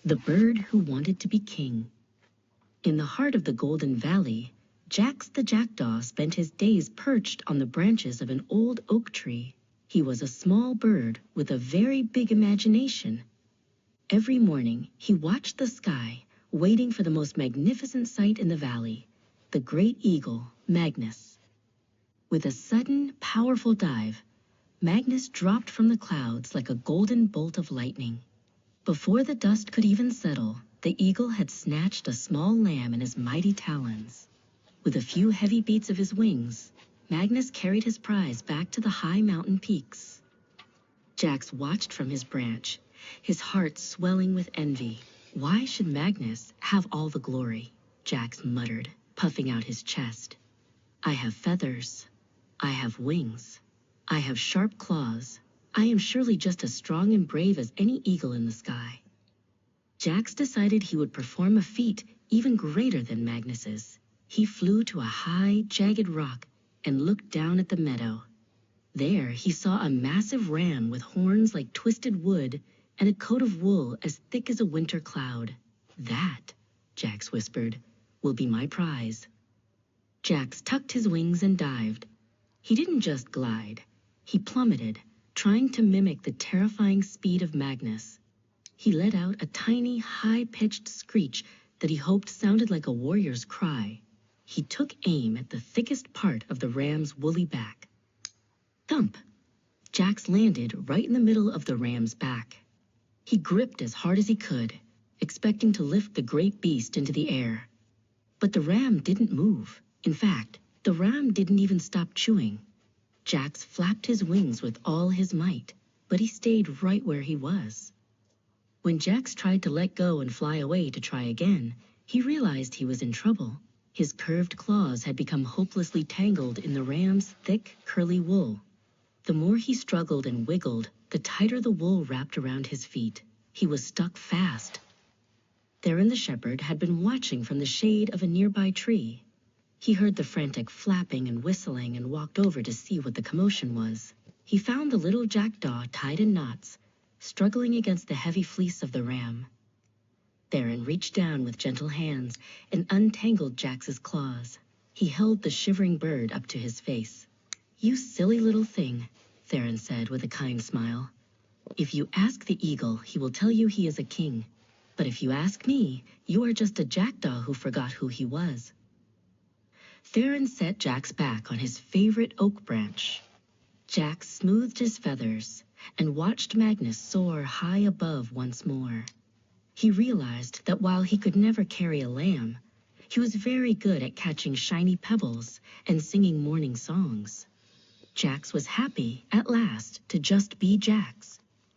The Bird Who Wanted to Be King. In the heart of the Golden Valley, Jax the Jackdaw spent his days perched on the branches of an old oak tree. He was a small bird with a very big imagination. Every morning, he watched the sky, waiting for the most magnificent sight in the valley, the great eagle, Magnus. With a sudden, powerful dive, Magnus dropped from the clouds like a golden bolt of lightning. Before the dust could even settle, the eagle had snatched a small lamb in his mighty talons. With a few heavy beats of his wings, Magnus carried his prize back to the high mountain peaks. Jax watched from his branch, his heart swelling with envy. Why should Magnus have all the glory? Jax muttered, puffing out his chest. I have feathers. I have wings. I have sharp claws. I am surely just as strong and brave as any eagle in the sky. Jax decided he would perform a feat even greater than Magnus's. He flew to a high, jagged rock and looked down at the meadow. There he saw a massive ram with horns like twisted wood and a coat of wool as thick as a winter cloud. That, Jax whispered, will be my prize. Jax tucked his wings and dived. He didn't just glide. He plummeted, trying to mimic the terrifying speed of Magnus. He let out a tiny, high-pitched screech that he hoped sounded like a warrior's cry. He took aim at the thickest part of the ram's woolly back. Thump! Jax landed right in the middle of the ram's back. He gripped as hard as he could, expecting to lift the great beast into the air. But the ram didn't move. In fact, the ram didn't even stop chewing. Jax flapped his wings with all his might, but he stayed right where he was. When Jax tried to let go and fly away to try again, he realized he was in trouble. His curved claws had become hopelessly tangled in the ram's thick, curly wool. The more he struggled and wiggled, the tighter the wool wrapped around his feet. He was stuck fast. Theron the shepherd had been watching from the shade of a nearby tree. He heard the frantic flapping and whistling and walked over to see what the commotion was. He found the little jackdaw tied in knots, struggling against the heavy fleece of the ram. Theron reached down with gentle hands and untangled Jax's claws. He held the shivering bird up to his face. "You silly little thing," Theron said with a kind smile. "If you ask the eagle, he will tell you he is a king. But if you ask me, you are just a jackdaw who forgot who he was." Theron set Jax back on his favorite oak branch. Jax smoothed his feathers and watched Magnus soar high above once more. He realized that while he could never carry a lamb, he was very good at catching shiny pebbles and singing morning songs. Jax was happy, at last, to just be Jax.